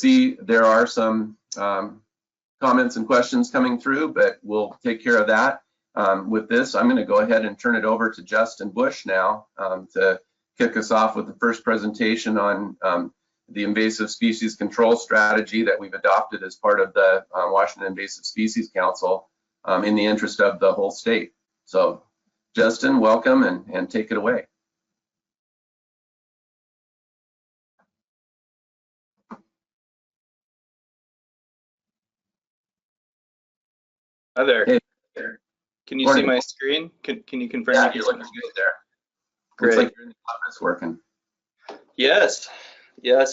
see there are some comments and questions coming through, but we'll take care of that. With this, I'm going to go ahead and turn it over to Justin Bush now to kick us off with the first presentation on the invasive species control strategy that we've adopted as part of the Washington Invasive Species Council in the interest of the whole state. So Justin, welcome and take it away. Hi there. Hey. Can you see my screen? Can you confirm? Yeah, you're looking good there. Great. Looks like you're in the office working. Yes,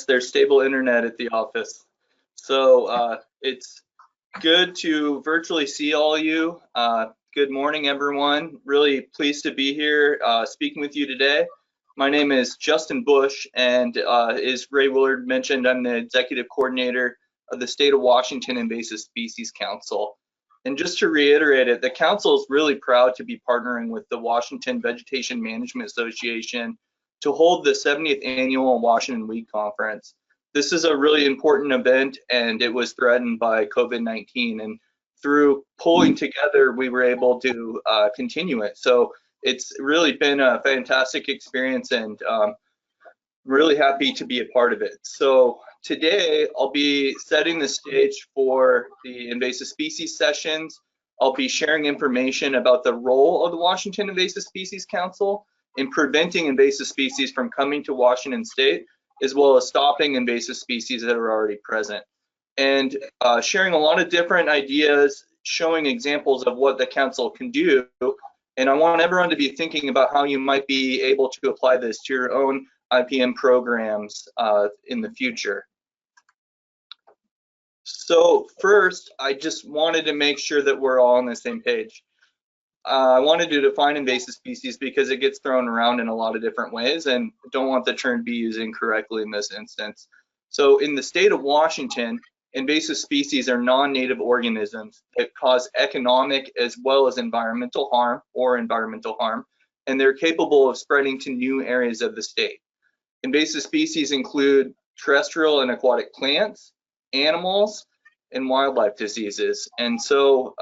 there's stable internet at the office. So it's good to virtually see all of you. Good morning, everyone. Really pleased to be here speaking with you today. My name is Justin Bush, and as Ray Willard mentioned, I'm the executive coordinator of the State of Washington Invasive Species Council. And just to reiterate it, the council is really proud to be partnering with the Washington Vegetation Management Association to hold the 70th annual Washington Week Conference. This is a really important event, and it was threatened by COVID-19. And through pulling together, we were able to continue it. So it's really been a fantastic experience, and really happy to be a part of it. So today I'll be setting the stage for the invasive species sessions. I'll be sharing information about the role of the Washington Invasive Species Council in preventing invasive species from coming to Washington State, as well as stopping invasive species that are already present. And sharing a lot of different ideas, showing examples of what the council can do. And I want everyone to be thinking about how you might be able to apply this to your own IPM programs in the future. So first, I just wanted to make sure that we're all on the same page. I wanted to define invasive species because it gets thrown around in a lot of different ways, and don't want the term to be used incorrectly in this instance. So in the state of Washington, invasive species are non-native organisms that cause economic as well as environmental harm, and they're capable of spreading to new areas of the state. Invasive species include terrestrial and aquatic plants, animals, and wildlife diseases. And so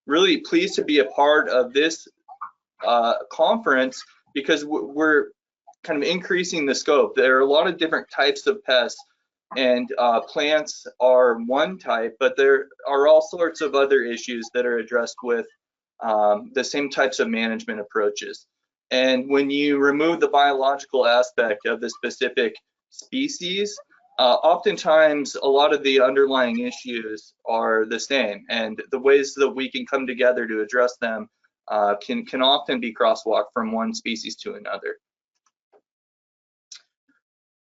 really pleased to be a part of this conference because we're kind of increasing the scope. There are a lot of different types of pests, and plants are one type, but there are all sorts of other issues that are addressed with the same types of management approaches. And when you remove the biological aspect of the specific species, oftentimes a lot of the underlying issues are the same, and the ways that we can come together to address them can often be crosswalked from one species to another.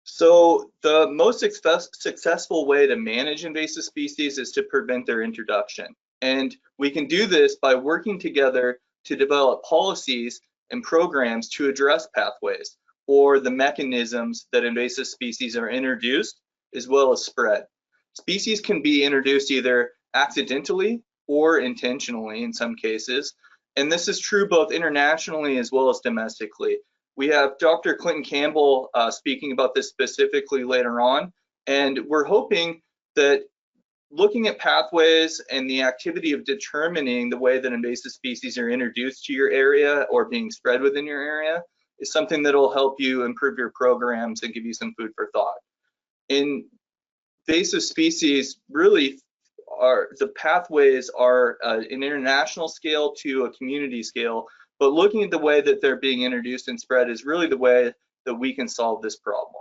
So the most successful way to manage invasive species is to prevent their introduction. And we can do this by working together to develop policies and programs to address pathways or the mechanisms that invasive species are introduced as well as spread. Species can be introduced either accidentally or intentionally in some cases, and this is true both internationally as well as domestically. We have Dr. Clinton Campbell speaking about this specifically later on, and we're hoping that looking at pathways and the activity of determining the way that invasive species are introduced to your area or being spread within your area is something that will help you improve your programs and give you some food for thought. Invasive species really are, the pathways are an international scale to a community scale, but looking at the way that they're being introduced and spread is really the way that we can solve this problem.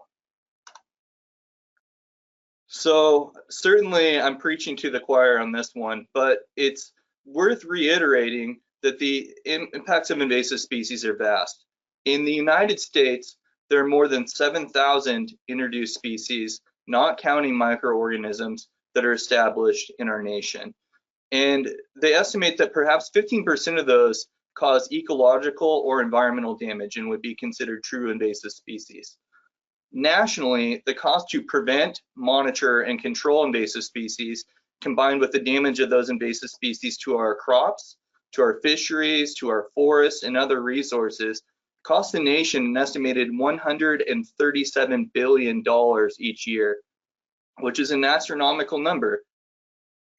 So certainly I'm preaching to the choir on this one, but it's worth reiterating that the impacts of invasive species are vast. In the United States, there are more than 7,000 introduced species, not counting microorganisms, that are established in our nation. And they estimate that perhaps 15% of those cause ecological or environmental damage and would be considered true invasive species. Nationally, the cost to prevent, monitor, and control invasive species, combined with the damage of those invasive species to our crops, to our fisheries, to our forests, and other resources, cost the nation an estimated $137 billion each year. which is an astronomical number.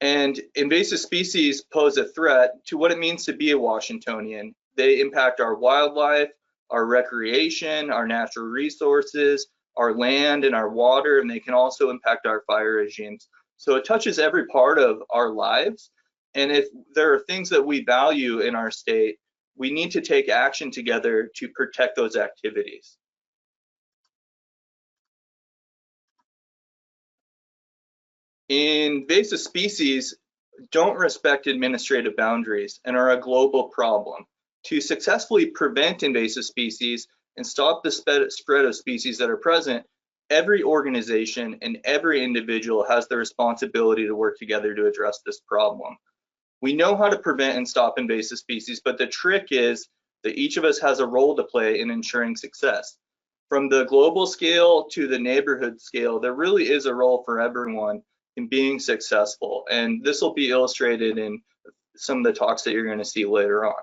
And invasive species pose a threat to what it means to be a Washingtonian. They impact our wildlife, our recreation, our natural resources, our land and our water, and they can also impact our fire regimes. So it touches every part of our lives. And if there are things that we value in our state, we need to take action together to protect those activities. Invasive species don't respect administrative boundaries and are a global problem. To successfully prevent invasive species and stop the spread of species that are present, every organization and every individual has the responsibility to work together to address this problem. We know how to prevent and stop invasive species, but the trick is that each of us has a role to play in ensuring success. From the global scale to the neighborhood scale, there really is a role for everyone in being successful. And this will be illustrated in some of the talks that you're going to see later on.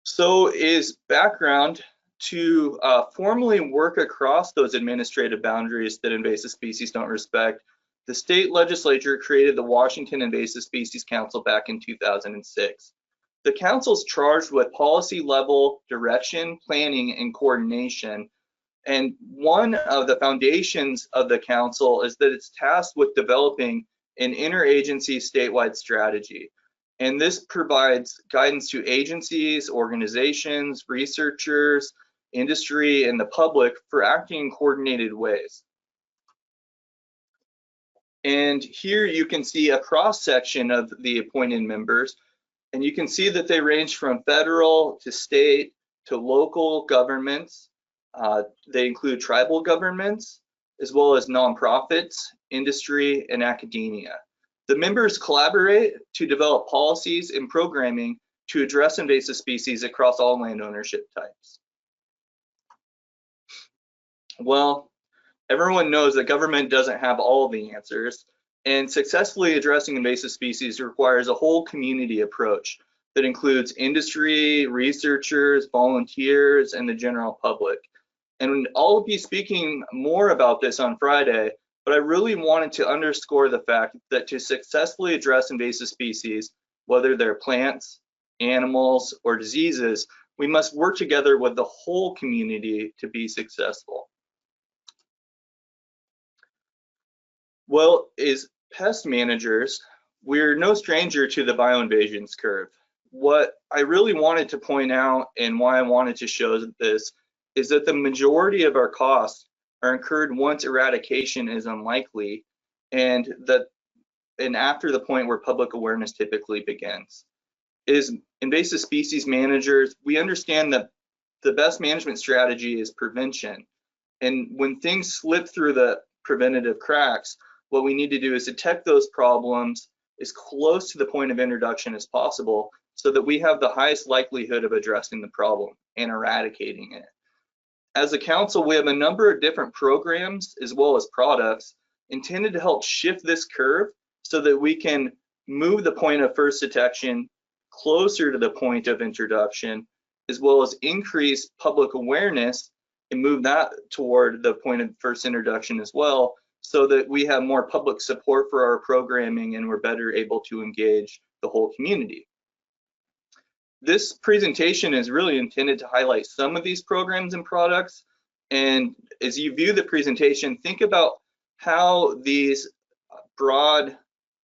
So is background to formally work across those administrative boundaries that invasive species don't respect. The state legislature created the Washington Invasive Species Council back in 2006. The council's charged with policy level direction, planning, and coordination. And one of the foundations of the council is that it's tasked with developing an interagency statewide strategy. And this provides guidance to agencies, organizations, researchers, industry, and the public for acting in coordinated ways. And here you can see a cross-section of the appointed members, and you can see that they range from federal to state to local governments. They include tribal governments, as well as nonprofits, industry, and academia. The members collaborate to develop policies and programming to address invasive species across all land ownership types. Well, everyone knows that government doesn't have all the answers, and successfully addressing invasive species requires a whole community approach that includes industry, researchers, volunteers, and the general public. And I'll be speaking more about this on Friday, but I really wanted to underscore the fact that to successfully address invasive species, whether they're plants, animals, or diseases, we must work together with the whole community to be successful. Well, as pest managers, we're no stranger to the bioinvasions curve. What I really wanted to point out and why I wanted to show this is that the majority of our costs are incurred once eradication is unlikely and after the point where public awareness typically begins. As invasive species managers, we understand that the best management strategy is prevention. And when things slip through the preventative cracks, what we need to do is detect those problems as close to the point of introduction as possible so that we have the highest likelihood of addressing the problem and eradicating it. As a council, we have a number of different programs as well as products intended to help shift this curve so that we can move the point of first detection closer to the point of introduction, as well as increase public awareness and move that toward the point of first introduction as well, so that we have more public support for our programming and we're better able to engage the whole community. This presentation is really intended to highlight some of these programs and products. And as you view the presentation, think about how these broad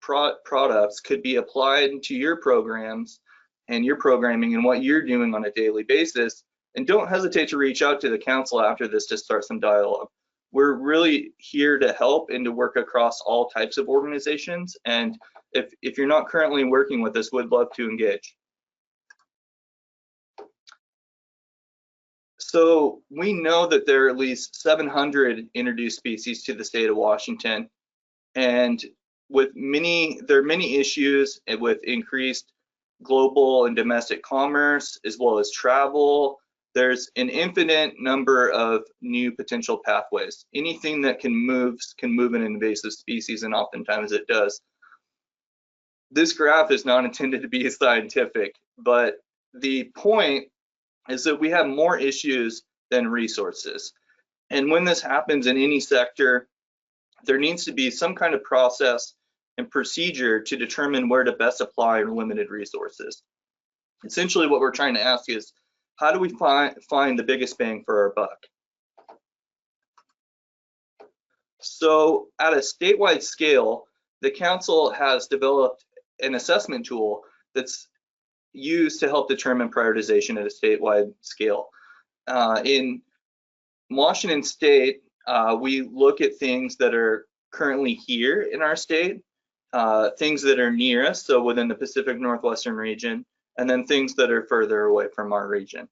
products could be applied to your programs and your programming and what you're doing on a daily basis. And don't hesitate to reach out to the council after this to start some dialogue. We're really here to help and to work across all types of organizations. And if you're not currently working with us, we'd love to engage. So we know that there are at least 700 introduced species to the state of Washington. And with there are many issues with increased global and domestic commerce, as well as travel. There's an infinite number of new potential pathways. Anything that can move an invasive species, and oftentimes it does. This graph is not intended to be scientific, but the point is that we have more issues than resources. And when this happens in any sector, there needs to be some kind of process and procedure to determine where to best apply our limited resources. Essentially, what we're trying to ask is, how do we find the biggest bang for our buck? So at a statewide scale, the council has developed an assessment tool that's used to help determine prioritization at a statewide scale. In Washington State, we look at things that are currently here in our state, things that are near us, so within the Pacific Northwestern region, and then things that are further away from our region.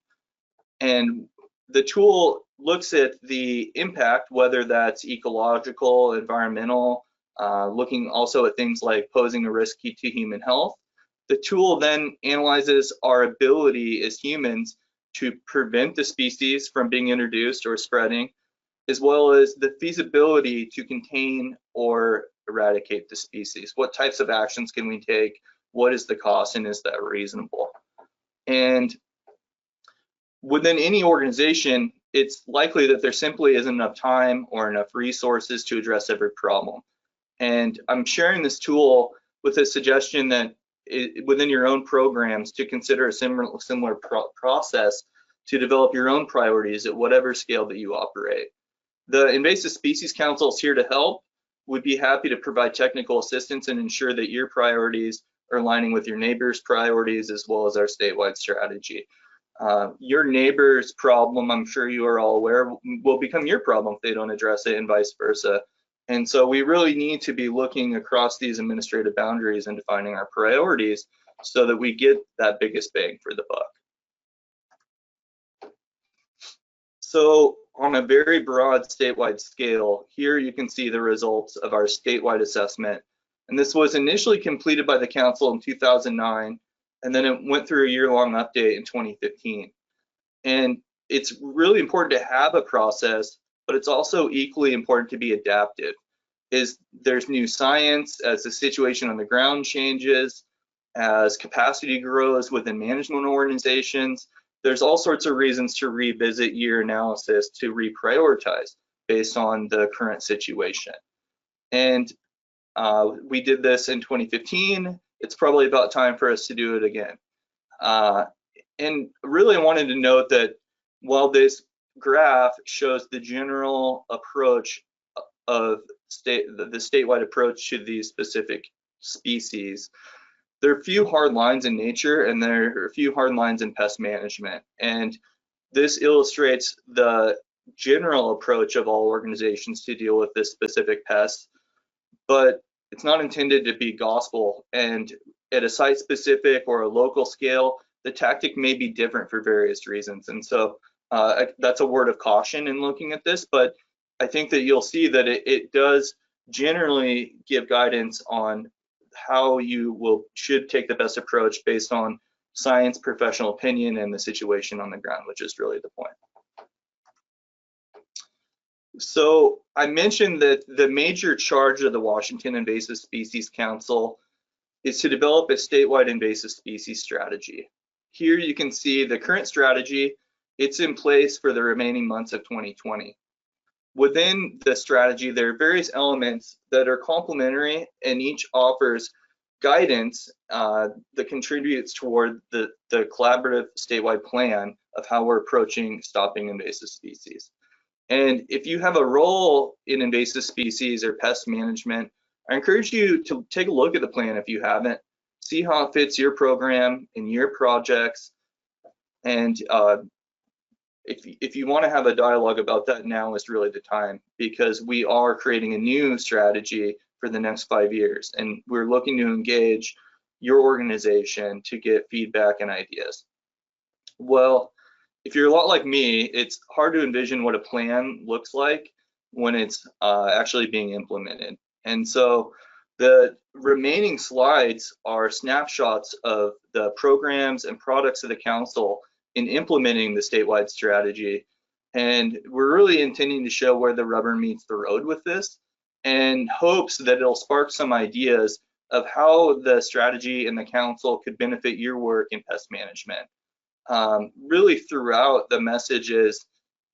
And the tool looks at the impact, whether that's ecological, environmental, looking also at things like posing a risk to human health. The tool then analyzes our ability as humans to prevent the species from being introduced or spreading, as well as the feasibility to contain or eradicate the species. What types of actions can we take? What is the cost, and is that reasonable? And within any organization, it's likely that there simply isn't enough time or enough resources to address every problem. And I'm sharing this tool with a suggestion that within your own programs to consider a similar process to develop your own priorities at whatever scale that you operate. The Invasive Species Council is here to help. We'd be happy to provide technical assistance and ensure that your priorities are aligning with your neighbors' priorities as well as our statewide strategy. Your neighbor's problem, I'm sure you are all aware, will become your problem if they don't address it, and vice versa. And so we really need to be looking across these administrative boundaries and defining our priorities so that we get that biggest bang for the buck. So on a very broad statewide scale, here you can see the results of our statewide assessment. And this was initially completed by the council in 2009, and then it went through a year-long update in 2015. And it's really important to have a process, but it's also equally important to be adaptive. There's new science as the situation on the ground changes, as capacity grows within management organizations. There's all sorts of reasons to revisit your analysis to reprioritize based on the current situation. And we did this in 2015. It's probably about time for us to do it again. And really I wanted to note that while this graph shows the general approach of the statewide approach to these specific species, there are a few hard lines in nature and there are a few hard lines in pest management. And this illustrates the general approach of all organizations to deal with this specific pest, but it's not intended to be gospel. And at a site specific or a local scale, the tactic may be different for various reasons. And so that's a word of caution in looking at this, but I think that you'll see that it does generally give guidance on how you should take the best approach based on science, professional opinion, and the situation on the ground, which is really the point. So I mentioned that the major charge of the Washington Invasive Species Council is to develop a statewide invasive species strategy. Here you can see the current strategy. It's in place for the remaining months of 2020. Within the strategy, there are various elements that are complementary and each offers guidance that contributes toward the collaborative statewide plan of how we're approaching stopping invasive species. And if you have a role in invasive species or pest management, I encourage you to take a look at the plan if you haven't, see how it fits your program and your projects. And if you want to have a dialogue about that, now is really the time, because we are creating a new strategy for the next 5 years. And we're looking to engage your organization to get feedback and ideas. Well, if you're a lot like me, it's hard to envision what a plan looks like when it's actually being implemented. And so the remaining slides are snapshots of the programs and products of the council in implementing the statewide strategy. And we're really intending to show where the rubber meets the road with this, and hopes that it'll spark some ideas of how the strategy and the council could benefit your work in pest management. Really throughout, the message is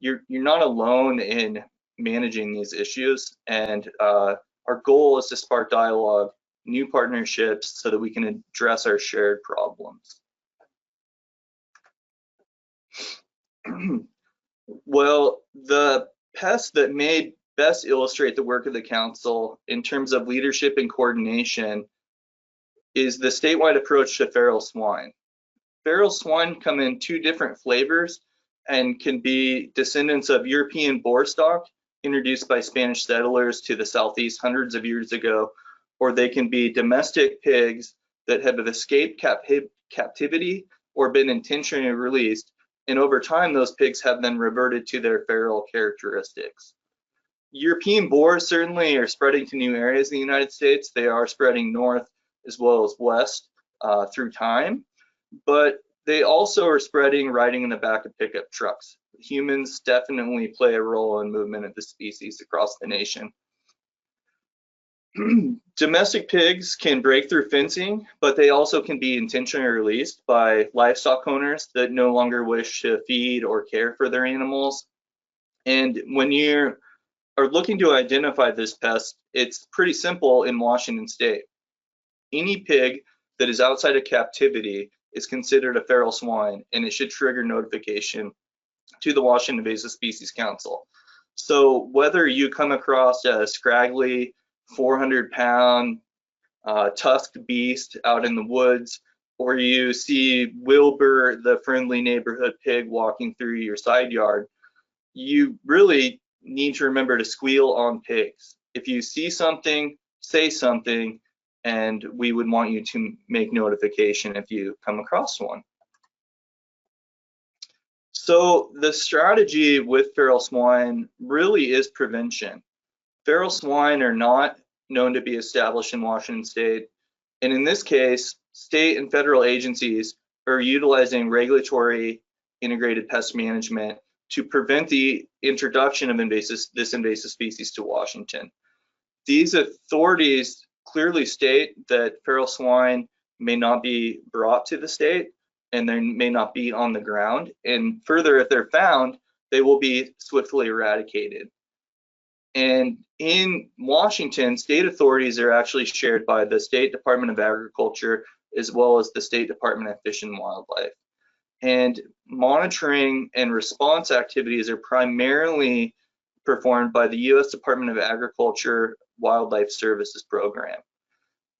you're not alone in managing these issues, and our goal is to spark dialogue, new partnerships, so that we can address our shared problems. Well, the pests that may best illustrate the work of the council in terms of leadership and coordination is the statewide approach to feral swine. Feral swine come in two different flavors and can be descendants of European boar stock introduced by Spanish settlers to the southeast hundreds of years ago, or they can be domestic pigs that have escaped captivity or been intentionally released, and over time those pigs have then reverted to their feral characteristics. European boars certainly are spreading to new areas in the United States. They are spreading north as well as west through time, but they also are spreading riding in the back of pickup trucks. Humans definitely play a role in movement of the species across the nation. Domestic pigs can break through fencing, but they also can be intentionally released by livestock owners that no longer wish to feed or care for their animals. And when you are looking to identify this pest, it's pretty simple in Washington state. Any pig that is outside of captivity is considered a feral swine, and it should trigger notification to the Washington Invasive Species Council. So whether you come across a scraggly 400-pound tusked beast out in the woods, or you see Wilbur, the friendly neighborhood pig, walking through your side yard, you really need to remember to squeal on pigs. If you see something, say something, and we would want you to make notification if you come across one. So the strategy with feral swine really is prevention. Feral swine are not known to be established in Washington state, and in this case, state and federal agencies are utilizing regulatory integrated pest management to prevent the introduction of this invasive species to Washington. These authorities clearly state that feral swine may not be brought to the state and they may not be on the ground. And further, if they're found, they will be swiftly eradicated. And in Washington, state authorities are actually shared by the State Department of Agriculture as well as the State Department of Fish and Wildlife. And monitoring and response activities are primarily performed by the U.S. Department of Agriculture Wildlife Services Program.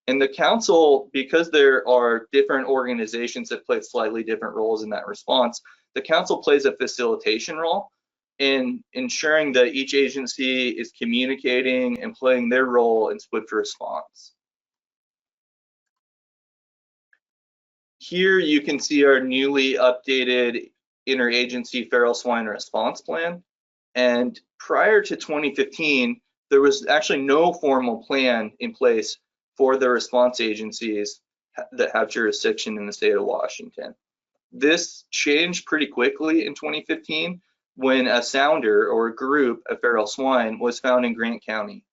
And the council, because there are different organizations that play slightly different roles in that response, the council plays a facilitation role in ensuring that each agency is communicating and playing their role in swift response. Here you can see our newly updated interagency feral swine response plan. And prior to 2015, there was actually no formal plan in place for the response agencies that have jurisdiction in the state of Washington. This changed pretty quickly in 2015 when a sounder or a group of feral swine was found in Grant County.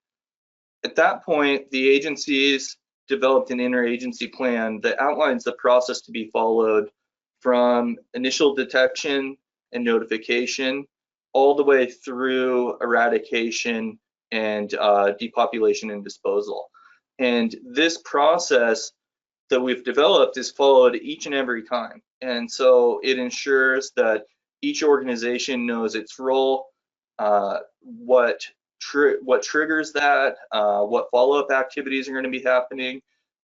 At that point, the agencies developed an interagency plan that outlines the process to be followed from initial detection and notification all the way through eradication and depopulation and disposal. And this process that we've developed is followed each and every time. And so it ensures that each organization knows its role, what triggers that, what follow-up activities are going to be happening.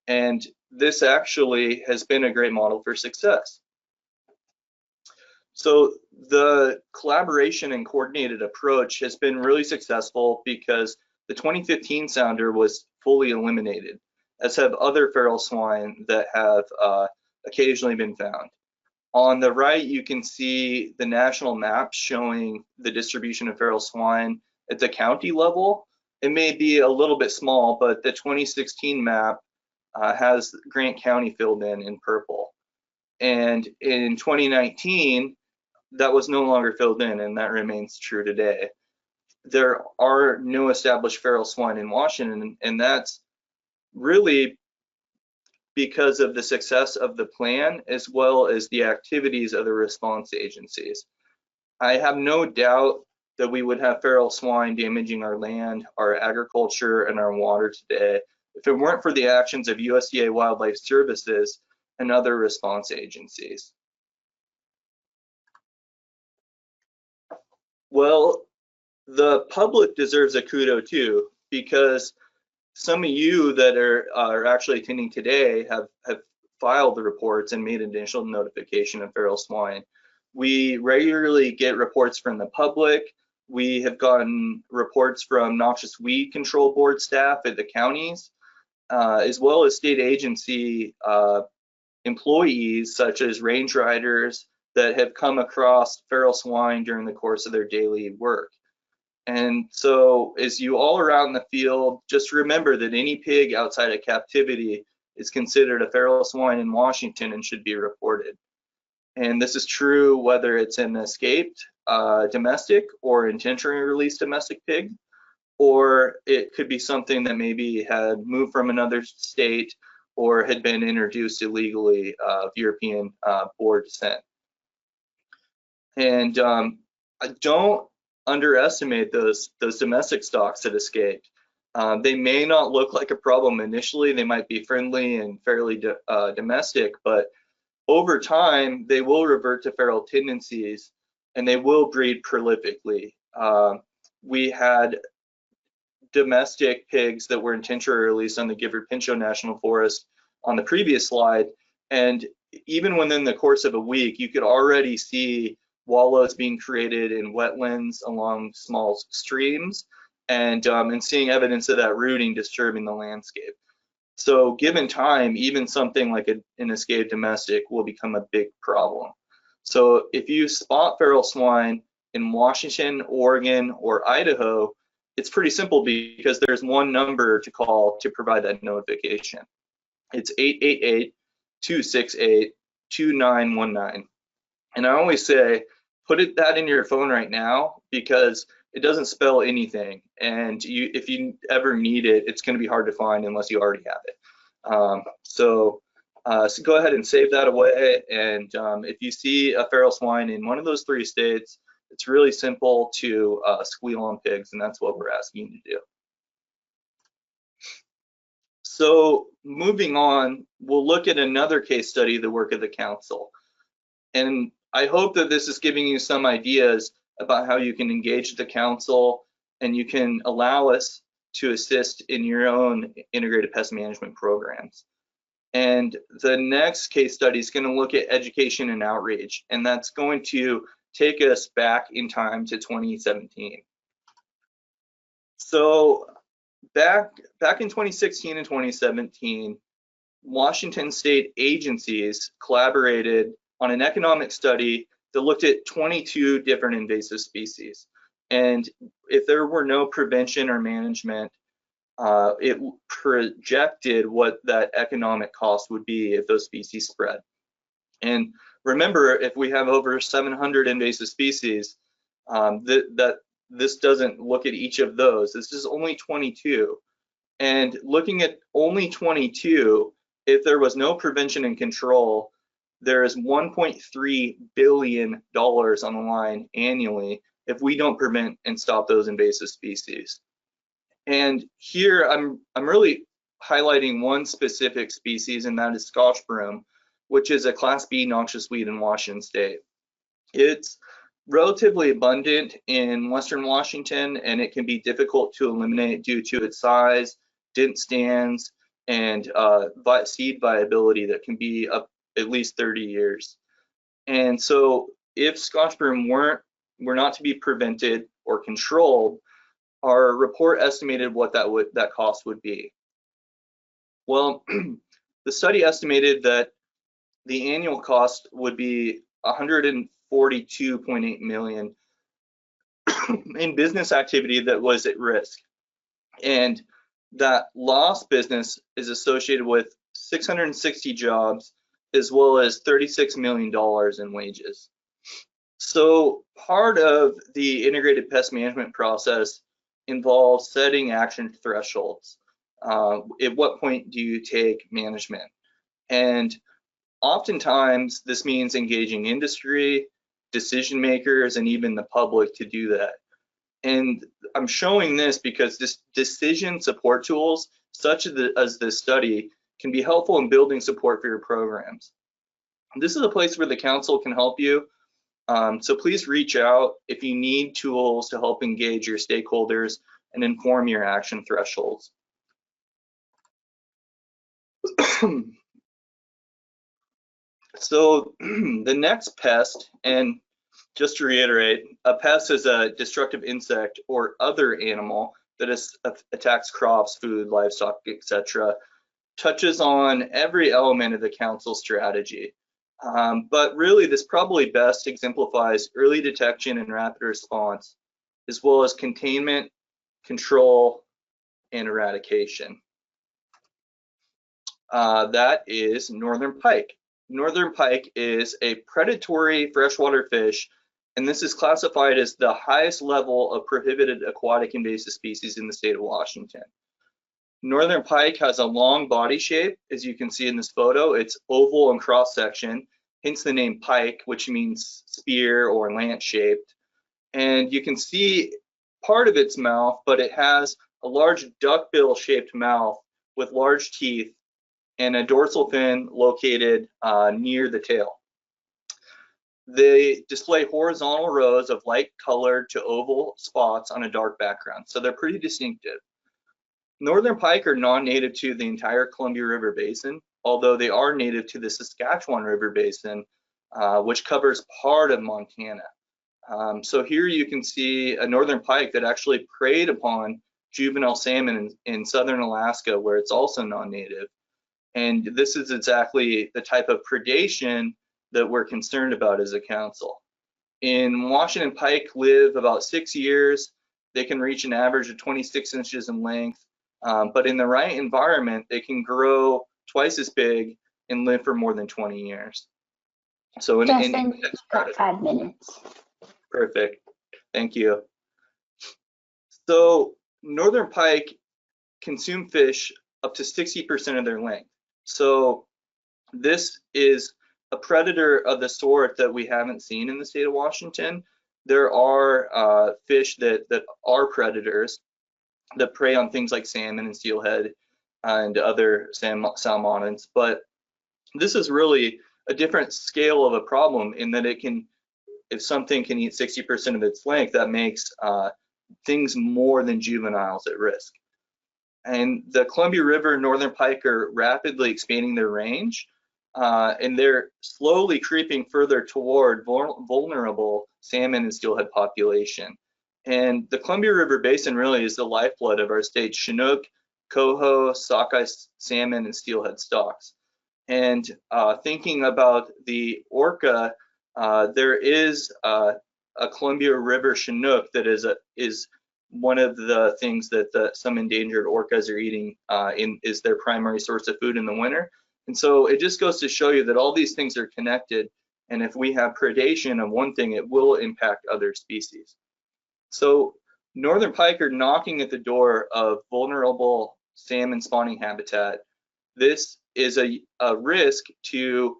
And this actually has been a great model for success. So the collaboration and coordinated approach has been really successful because the 2015 sounder was fully eliminated, as have other feral swine that have occasionally been found. On the right, you can see the national map showing the distribution of feral swine at the county level. It may be a little bit small, but the 2016 map has Grant County filled in purple. And in 2019, that was no longer filled in, and that remains true today. There are no established feral swine in Washington, and that's really because of the success of the plan as well as the activities of the response agencies. I have no doubt that we would have feral swine damaging our land, our agriculture, and our water today if it weren't for the actions of USDA Wildlife Services and other response agencies. Well, the public deserves a kudo too, because some of you that are actually attending today have filed the reports and made initial notification of feral swine. We regularly get reports from the public. We have gotten reports from noxious weed control board staff at the counties, as well as state agency employees such as range riders that have come across feral swine during the course of their daily work. And so as you all around the field, just remember that any pig outside of captivity is considered a feral swine in Washington and should be reported. And this is true whether it's an escaped domestic or intentionally released domestic pig, or it could be something that maybe had moved from another state or had been introduced illegally of European board descent. And don't underestimate those domestic stocks that escaped. They may not look like a problem initially. They might be friendly and fairly domestic, but over time, they will revert to feral tendencies and they will breed prolifically. We had domestic pigs that were intentionally released on the Gifford Pinchot National Forest on the previous slide, and even within the course of a week, you could already see wallows being created in wetlands along small streams, and seeing evidence of that rooting disturbing the landscape. So given time, even something like an escaped domestic will become a big problem. So if you spot feral swine in Washington, Oregon, or Idaho, it's pretty simple because there's one number to call to provide that notification. It's 888-268-2919. And I always say, put that in your phone right now because it doesn't spell anything. And if you ever need it, it's going to be hard to find unless you already have it. So go ahead and save that away. And if you see a feral swine in one of those 3 states, it's really simple to squeal on pigs, and that's what we're asking you to do. So moving on, we'll look at another case study, the work of the council. And I hope that this is giving you some ideas about how you can engage the council and you can allow us to assist in your own integrated pest management programs. And the next case study is going to look at education and outreach, and that's going to take us back in time to 2017. So back in 2016 and 2017, Washington state agencies collaborated on an economic study that looked at 22 different invasive species. And if there were no prevention or management, it projected what that economic cost would be if those species spread. And remember, if we have over 700 invasive species, this doesn't look at each of those. This is only 22. And looking at only 22, if there was no prevention and control, there is $1.3 billion on the line annually if we don't prevent and stop those invasive species. And here I'm really highlighting one specific species, and that is Scotch broom, which is a Class B noxious weed in Washington state. It's relatively abundant in Western Washington, and it can be difficult to eliminate due to its size, dense stands, and seed viability that can be up at least 30 years. And so if Scotch broom were not to be prevented or controlled, our report estimated what that cost would be. Well, the study estimated that the annual cost would be $142.8 million in business activity that was at risk. And that lost business is associated with 660 jobs as well as $36 million in wages. So part of the integrated pest management process involves setting action thresholds. At what point do you take management? And oftentimes this means engaging industry, decision makers, and even the public to do that. And I'm showing this because this decision support tools, such as this study, can be helpful in building support for your programs. This is a place where the council can help you. So please reach out if you need tools to help engage your stakeholders and inform your action thresholds. So the next pest, and just to reiterate, a pest is a destructive insect or other animal that attacks crops, food, livestock, etc. Touches on every element of the council strategy. But really, this probably best exemplifies early detection and rapid response, as well as containment, control, and eradication. That is northern pike. Northern pike is a predatory freshwater fish, and this is classified as the highest level of prohibited aquatic invasive species in the state of Washington. Northern pike has a long body shape, as you can see in this photo. It's oval and cross section, hence the name pike, which means spear or lance shaped. And you can see part of its mouth, but it has a large duckbill shaped mouth with large teeth and a dorsal fin located near the tail. They display horizontal rows of light colored to oval spots on a dark background, so they're pretty distinctive. Northern pike are non-native to the entire Columbia River Basin, although they are native to the Saskatchewan River Basin, which covers part of Montana. So here you can see a northern pike that actually preyed upon juvenile salmon in southern Alaska, where it's also non-native. And this is exactly the type of predation that we're concerned about as a council. In Washington, pike live about 6 years. They can reach an average of 26 inches in length, but in the right environment, they can grow twice as big and live for more than 20 years. So Justin, you've got 5 minutes. Perfect, thank you. So northern pike consume fish up to 60% of their length. So this is a predator of the sort that we haven't seen in the state of Washington. There are fish that are predators that prey on things like salmon and steelhead and other salmonids, but this is really a different scale of a problem in that it can, if something can eat 60% of its length, that makes things more than juveniles at risk. And the Columbia River northern pike are rapidly expanding their range, and they're slowly creeping further toward vulnerable salmon and steelhead population. And the Columbia River Basin really is the lifeblood of our state's Chinook, coho, sockeye salmon, and steelhead stocks. And thinking about the orca, there is a Columbia River Chinook that is one of the things that some endangered orcas are eating is their primary source of food in the winter. And so it just goes to show you that all these things are connected, and if we have predation of one thing, it will impact other species. So northern pike are knocking at the door of vulnerable salmon spawning habitat. This is a risk to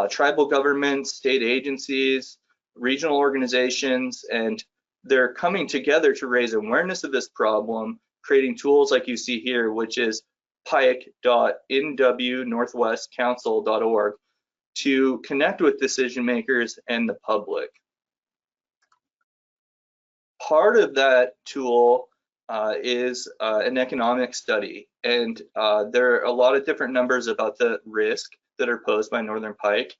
tribal governments, state agencies, regional organizations, and they're coming together to raise awareness of this problem, creating tools like you see here, which is pike.nwnorthwestcouncil.org, to connect with decision makers and the public. Part of that tool is an economic study, and there are a lot of different numbers about the risk that are posed by northern pike.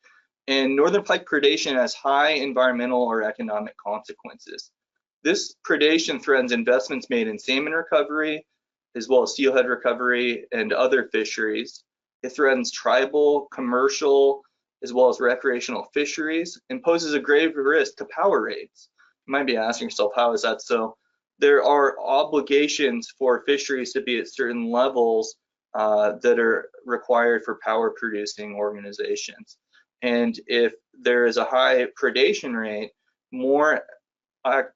And northern pike predation has high environmental or economic consequences. This predation threatens investments made in salmon recovery, as well as steelhead recovery and other fisheries. It threatens tribal, commercial, as well as recreational fisheries, and poses a grave risk to power rates. You might be asking yourself, how is that so? There are obligations for fisheries to be at certain levels that are required for power producing organizations. And if there is a high predation rate, more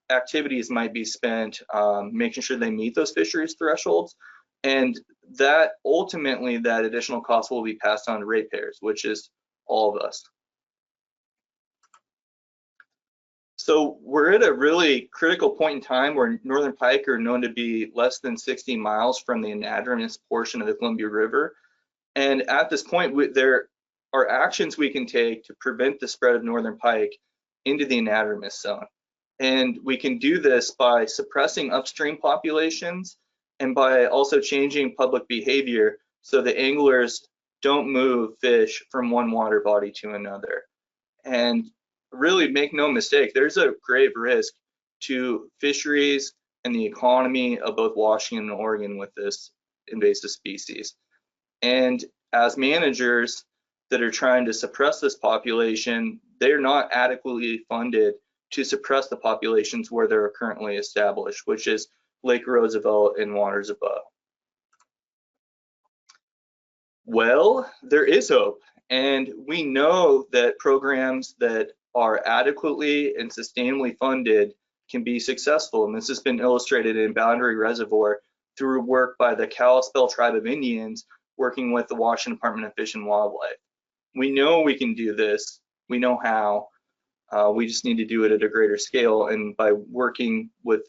activities might be spent making sure they meet those fisheries thresholds, and that ultimately that additional cost will be passed on to ratepayers, which is all of us. So we're at a really critical point in time where northern pike are known to be less than 60 miles from the anadromous portion of the Columbia River. And at this point, there are actions we can take to prevent the spread of northern pike into the anadromous zone. And we can do this by suppressing upstream populations and by also changing public behavior so the anglers don't move fish from one water body to another. And really make no mistake, there's a grave risk to fisheries and the economy of both Washington and Oregon with this invasive species. And as managers that are trying to suppress this population, they're not adequately funded to suppress the populations where they're currently established, which is Lake Roosevelt and waters above. Well, there is hope, and we know that programs that are adequately and sustainably funded can be successful, and this has been illustrated in Boundary Reservoir through work by the Kalispel Tribe of Indians working with the Washington Department of Fish and Wildlife. We know we can do this, we know how, we just need to do it at a greater scale and by working with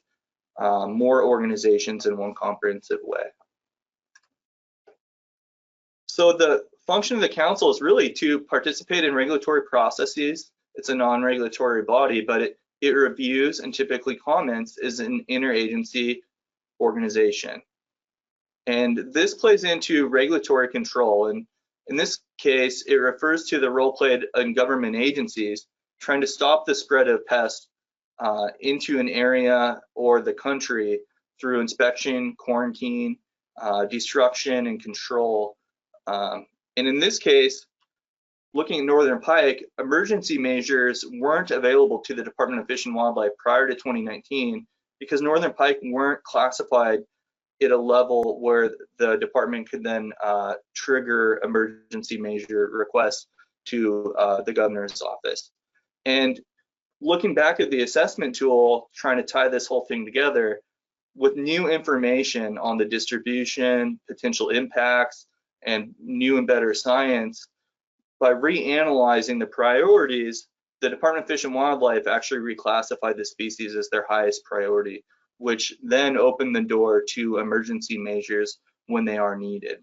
more organizations in one comprehensive way. So the function of the council is really to participate in regulatory processes. It's a non-regulatory body, but it reviews and typically comments as an interagency organization. And this plays into regulatory control. And in this case, it refers to the role played in government agencies trying to stop the spread of pests into an area or the country through inspection, quarantine, destruction, and control. And in this case, looking at northern pike, emergency measures weren't available to the Department of Fish and Wildlife prior to 2019 because northern pike weren't classified at a level where the department could then trigger emergency measure requests to the governor's office. And looking back at the assessment tool, trying to tie this whole thing together with new information on the distribution, potential impacts, and new and better science, by reanalyzing the priorities, the Department of Fish and Wildlife actually reclassified the species as their highest priority, which then opened the door to emergency measures when they are needed.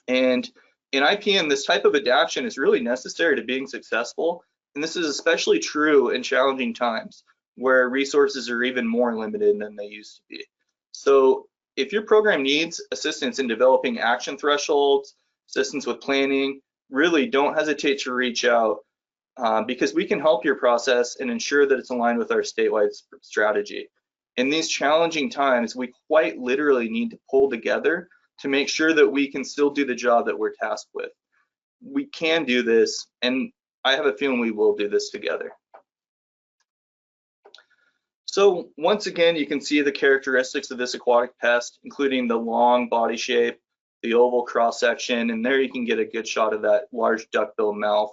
And in IPM, this type of adaptation is really necessary to being successful. And this is especially true in challenging times where resources are even more limited than they used to be. So if your program needs assistance in developing action thresholds, assistance with planning, really don't hesitate to reach out because we can help your process and ensure that it's aligned with our statewide strategy. In these challenging times, we quite literally need to pull together to make sure that we can still do the job that we're tasked with. We can do this, and I have a feeling we will do this together. So once again, you can see the characteristics of this aquatic pest, including the long body shape, the oval cross section, and there you can get a good shot of that large duckbill mouth.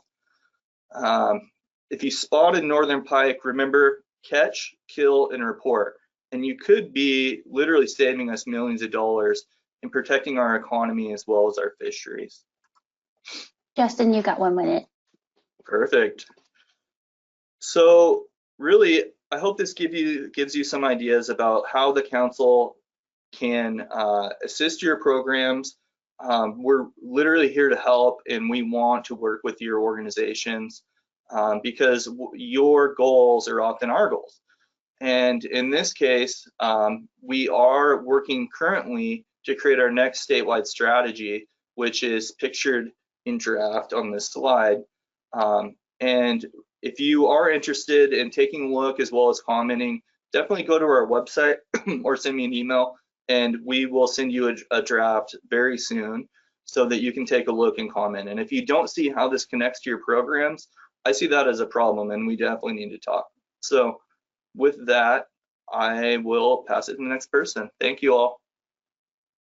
If you spotted northern pike, remember, catch, kill, and report. And you could be literally saving us millions of dollars in protecting our economy as well as our fisheries. Justin, you got 1 minute. Perfect. So really, I hope this gives you some ideas about how the council can assist your programs. We're literally here to help, and we want to work with your organizations because your goals are often our goals. And in this case, we are working currently to create our next statewide strategy, which is pictured in draft on this slide. And if you are interested in taking a look as well as commenting, definitely go to our website or send me an email, and we will send you a draft very soon so that you can take a look and comment. And if you don't see how this connects to your programs, I see that as a problem, and we definitely need to talk. So with that, I will pass it to the next person. Thank you all.